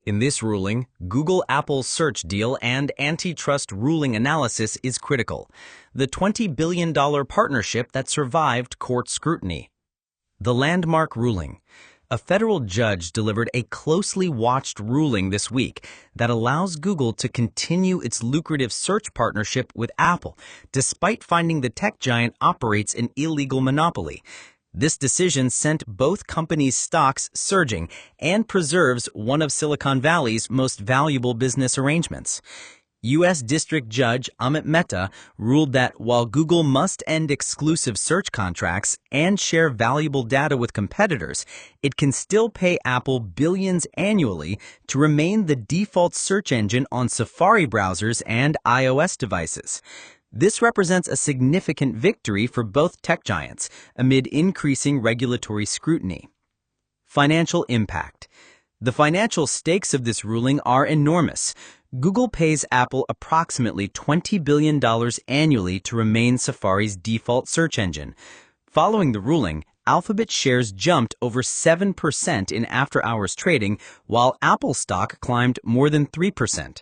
In this ruling, Google-Apple search deal and antitrust ruling analysis is critical. The $20 billion partnership that survived court scrutiny. The landmark ruling. A federal judge delivered a closely watched ruling this week that allows Google to continue its lucrative search partnership with Apple, despite finding the tech giant operates an illegal monopoly. This decision sent both companies' stocks surging and preserves one of Silicon Valley's most valuable business arrangements. U.S. District Judge Amit Mehta ruled that while Google must end exclusive search contracts and share valuable data with competitors, it can still pay Apple billions annually to remain the default search engine on Safari browsers and iOS devices. This represents a significant victory for both tech giants amid increasing regulatory scrutiny. Financial impact. The financial stakes of this ruling are enormous. Google pays Apple approximately $20 billion annually to remain Safari's default search engine. Following the ruling, Alphabet shares jumped over 7% in after-hours trading, while Apple stock climbed more than 3%.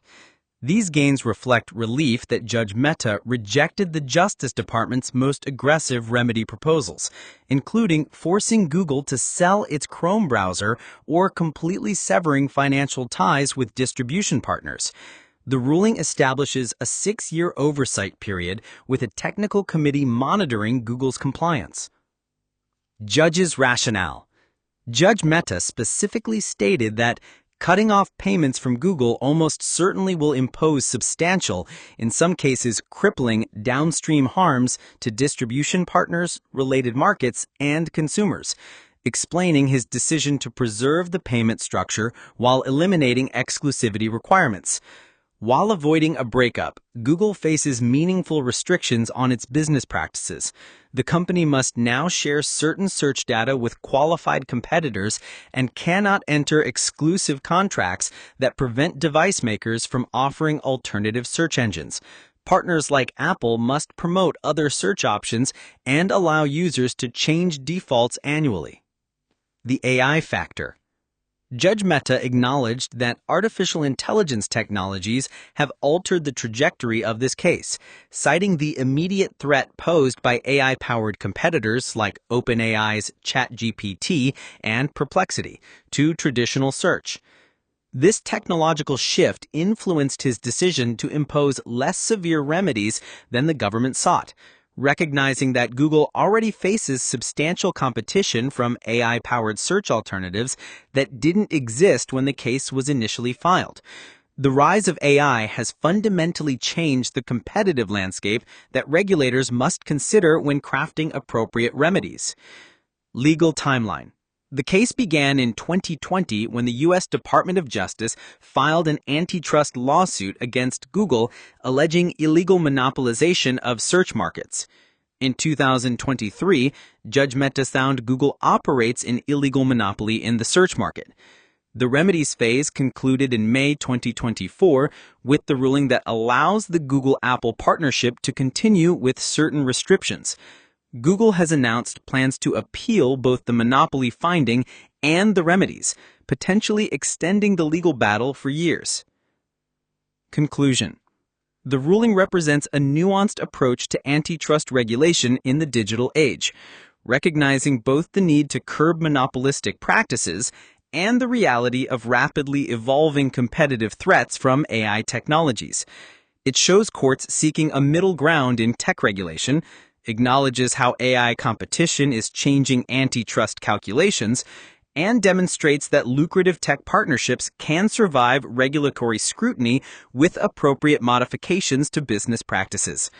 These gains reflect relief that Judge Mehta rejected the Justice Department's most aggressive remedy proposals, including forcing Google to sell its Chrome browser or completely severing financial ties with distribution partners. The ruling establishes a 6-year oversight period with a technical committee monitoring Google's compliance. Judge's rationale. Judge Mehta specifically stated that cutting off payments from Google almost certainly will impose substantial, in some cases crippling, downstream harms to distribution partners, related markets, and consumers, explaining his decision to preserve the payment structure while eliminating exclusivity requirements. While avoiding a breakup, Google faces meaningful restrictions on its business practices. The company must now share certain search data with qualified competitors and cannot enter exclusive contracts that prevent device makers from offering alternative search engines. Partners like Apple must promote other search options and allow users to change defaults annually. The AI factor. Judge Mehta acknowledged that artificial intelligence technologies have altered the trajectory of this case, citing the immediate threat posed by AI-powered competitors like OpenAI's ChatGPT and Perplexity to traditional search. This technological shift influenced his decision to impose less severe remedies than the government sought, recognizing that Google already faces substantial competition from AI-powered search alternatives that didn't exist when the case was initially filed. The rise of AI has fundamentally changed the competitive landscape that regulators must consider when crafting appropriate remedies. Legal timeline. The case began in 2020 when the U.S. Department of Justice filed an antitrust lawsuit against Google alleging illegal monopolization of search markets. In 2023, Judge Mehta found Google operates an illegal monopoly in the search market. The remedies phase concluded in May 2024 with the ruling that allows the Google-Apple partnership to continue with certain restrictions. Google has announced plans to appeal both the monopoly finding and the remedies, potentially extending the legal battle for years. Conclusion. The ruling represents a nuanced approach to antitrust regulation in the digital age, recognizing both the need to curb monopolistic practices and the reality of rapidly evolving competitive threats from AI technologies. It shows courts seeking a middle ground in tech regulation, acknowledges how AI competition is changing antitrust calculations, and demonstrates that lucrative tech partnerships can survive regulatory scrutiny with appropriate modifications to business practices.